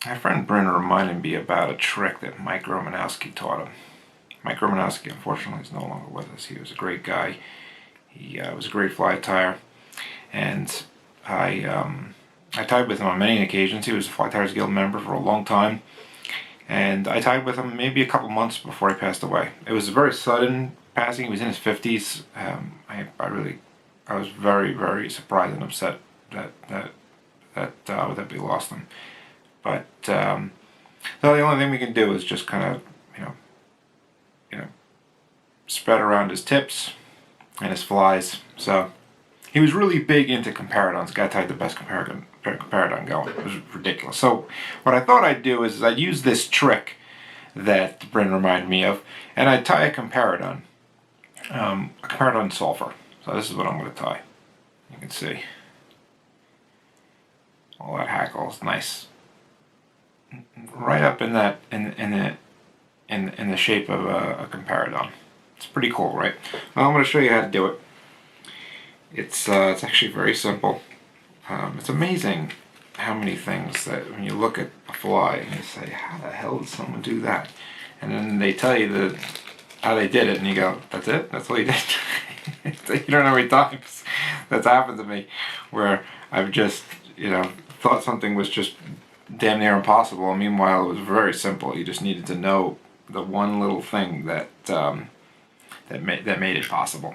My friend Bryn reminded me about a trick that Mike Romanowski taught him. Mike Romanowski, unfortunately, is no longer with us. He was a great guy. He was a great fly tyer, and I tied with him on many occasions. He was a Fly Tyers Guild member for a long time, and I tied with him maybe a couple months before he passed away. It was a very sudden passing. He was in his 50s. I was very, very surprised and upset that we lost him. But so the only thing we can do is just kind of spread around his tips and his flies. So he was really big into Comparaduns. Guy tied the best Comparadun going. It was ridiculous. So what I thought I'd do is I'd use this trick that Bryn reminded me of, and I'd tie a Comparadun Sulphur. So this is what I'm going to tie. You can see all that hackle is nice, right up in that in the shape of a Comparadun. It's pretty cool, right? Well, I'm going to show you how to do it. It's actually very simple. It's amazing how many things that when you look at a fly and you say, how the hell did someone do that? And then they tell you how they did it, and you go, that's it? That's all you did? You don't know how many times that's happened to me where I've just, thought something was just damn near impossible, and meanwhile it was very simple. You just needed to know the one little thing that made it possible.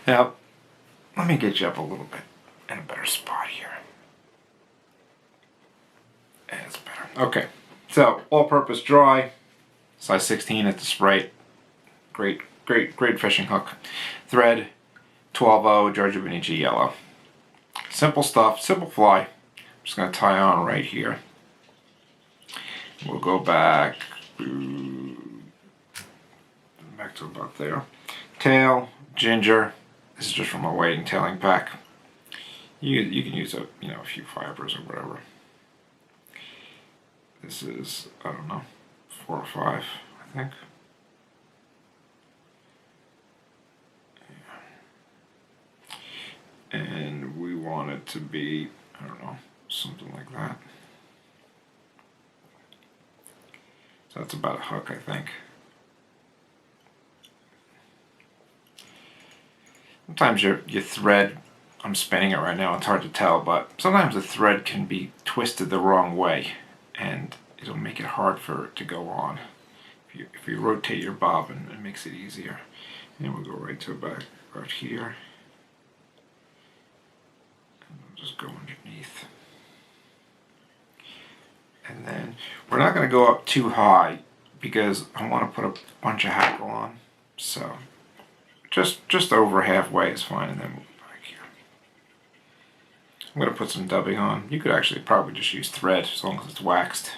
Now, let me get you up a little bit in a better spot here. That's better. Okay, so all-purpose dry, size 16 at the Sprite. Great fishing hook. Thread, 12-0 Georgia Benicia yellow. Simple stuff, simple fly. I'm just going to tie on right here. We'll go back to about there. Tail, ginger. This is just from a whiting tailing pack. You can use a few fibers or whatever. This is, I don't know, 4 or 5, I think. Yeah. And we want it to be, I don't know, something like that. So that's about a hook, I think. Sometimes your thread, I'm spinning it right now, it's hard to tell, but sometimes the thread can be twisted the wrong way, and it'll make it hard for it to go on. If you rotate your bobbin, it makes it easier. And we'll go right to about here. And we'll just go underneath. And then we're not going to go up too high because I want to put a bunch of hackle on. So just over halfway is fine, and then we'll go back here. I'm going to put some dubbing on. You could actually probably just use thread as long as it's waxed.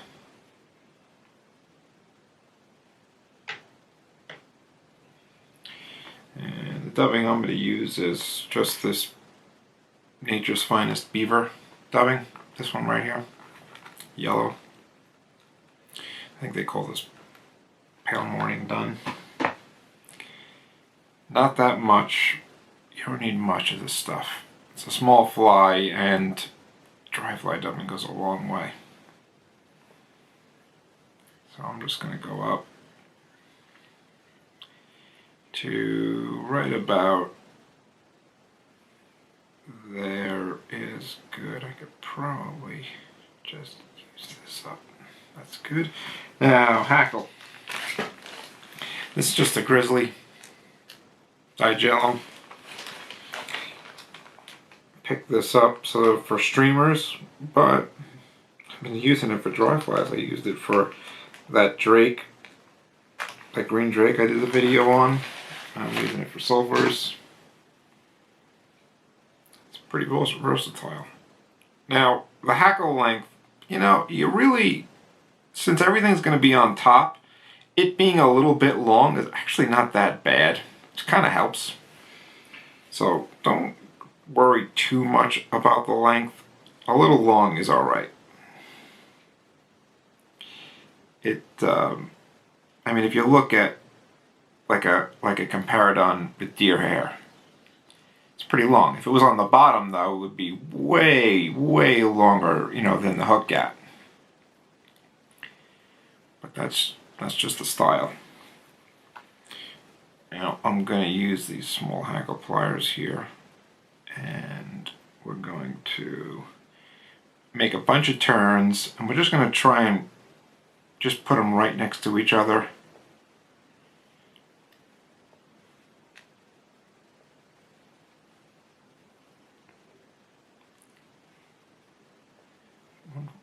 And the dubbing I'm going to use is just this Nature's Finest Beaver dubbing. This one right here. Yellow. I think they call this Pale Morning Dun. Not that much. You don't need much of this stuff. It's a small fly, and dry fly dubbing goes a long way. So I'm just going to go up to right about there is good. I could probably just use this up. That's good. Now, hackle. This is just a grizzly dyed yellow. Pick this up for streamers, but I've been using it for dry flies. I used it for that drake, that green drake I did the video on. I'm using it for sulphurs. It's pretty versatile. Now, the hackle length, you really, since everything's going to be on top, it being a little bit long is actually not that bad. It kind of helps. So don't worry too much about the length. A little long is alright. I mean, if you look at like a Comparadun with deer hair, it's pretty long. If it was on the bottom, though, it would be way, way longer, than the hook gap. but that's just the style. Now I'm going to use these small Hackle pliers here, and we're going to make a bunch of turns, and we're just going to try and just put them right next to each other.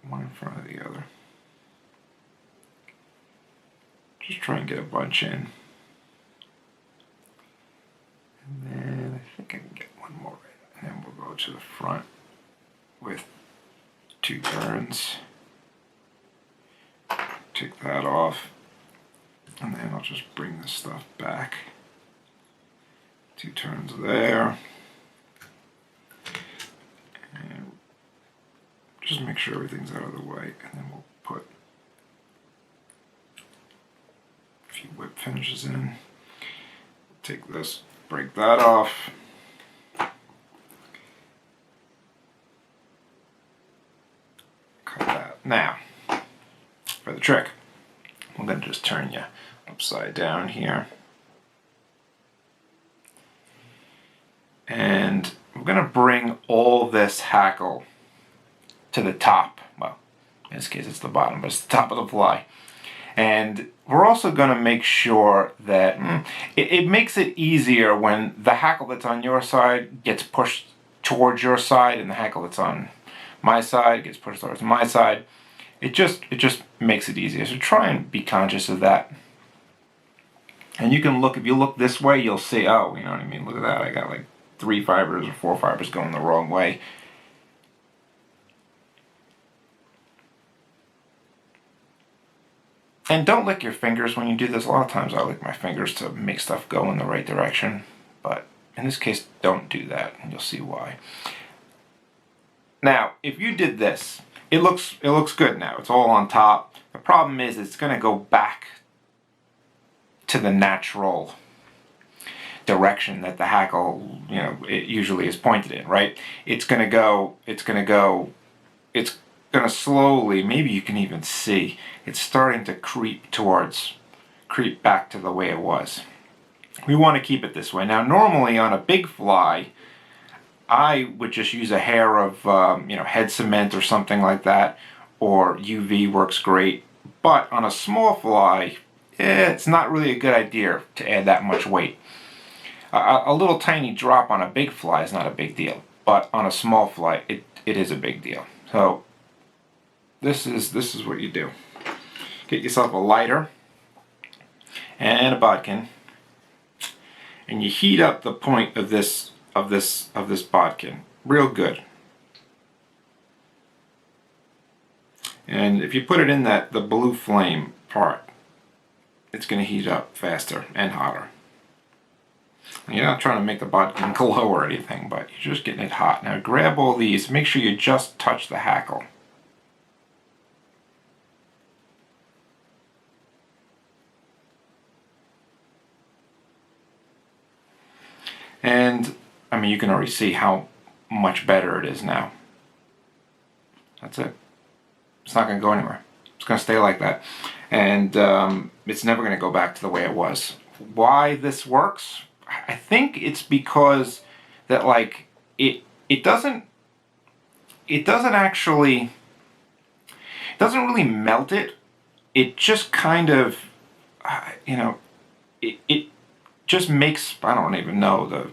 One in front of the other. Just try and get a bunch in. And then I think I can get one more in. And then we'll go to the front with 2 turns. Take that off. And then I'll just bring this stuff back. 2 turns there. And just make sure everything's out of the way. And then we'll put a few whip finishes in. Take this, break that off. Cut that. Now, for the trick, I'm going to just turn you upside down here. And we're going to bring all this hackle to the top. Well, in this case it's the bottom, but it's the top of the fly. And we're also going to make sure that it makes it easier when the hackle that's on your side gets pushed towards your side, and the hackle that's on my side gets pushed towards my side. It just makes it easier. So try and be conscious of that. And you can look, if you look this way, you'll see, oh, you know what I mean? Look at that. I got like 3 fibers or 4 fibers going the wrong way. And don't lick your fingers when you do this. A lot of times I lick my fingers to make stuff go in the right direction. But in this case, don't do that, and you'll see why. Now, if you did this, it looks good now. It's all on top. The problem is it's going to go back to the natural direction that the hackle, you know, it usually is pointed in, right? It's going to slowly, maybe you can even see, it's starting to creep back to the way it was. We want to keep it this way. Now, normally on a big fly, I would just use a hair of, head cement or something like that, or UV works great. But on a small fly, it's not really a good idea to add that much weight. A little tiny drop on a big fly is not a big deal, but on a small fly, it is a big deal. So this is what you do. Get yourself a lighter and a bodkin, and you heat up the point of this bodkin real good. And if you put it in the blue flame part, it's going to heat up faster and hotter. And you're not trying to make the bodkin glow or anything, but you're just getting it hot. Now grab all these, make sure you just touch the hackle. And I mean, you can already see how much better it is now. That's it. It's not going to go anywhere. It's going to stay like that. And it's never going to go back to the way it was. Why this works? I think it's because that, like, it doesn't really melt it. It just kind of, it just makes, I don't even know,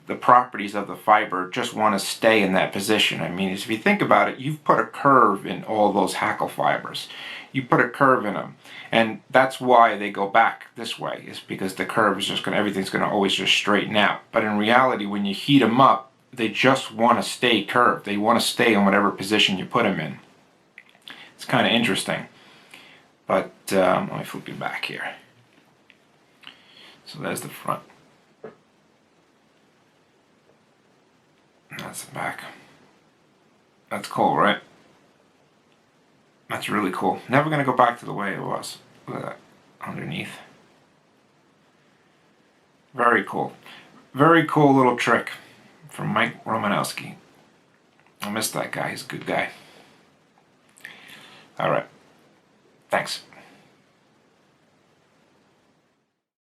the properties of the fiber just want to stay in that position. I mean, if you think about it, you've put a curve in all those hackle fibers. You put a curve in them, and that's why they go back this way, is because the curve is just everything's going to always just straighten out. But in reality, when you heat them up, they just want to stay curved. They want to stay in whatever position you put them in. It's kind of interesting. But let me flip you back here. So there's the front. That's the back. That's cool, right? That's really cool. Never going to go back to the way it was. Look at that underneath. Very cool. Very cool little trick from Mike Romanowski. I miss that guy. He's a good guy. All right.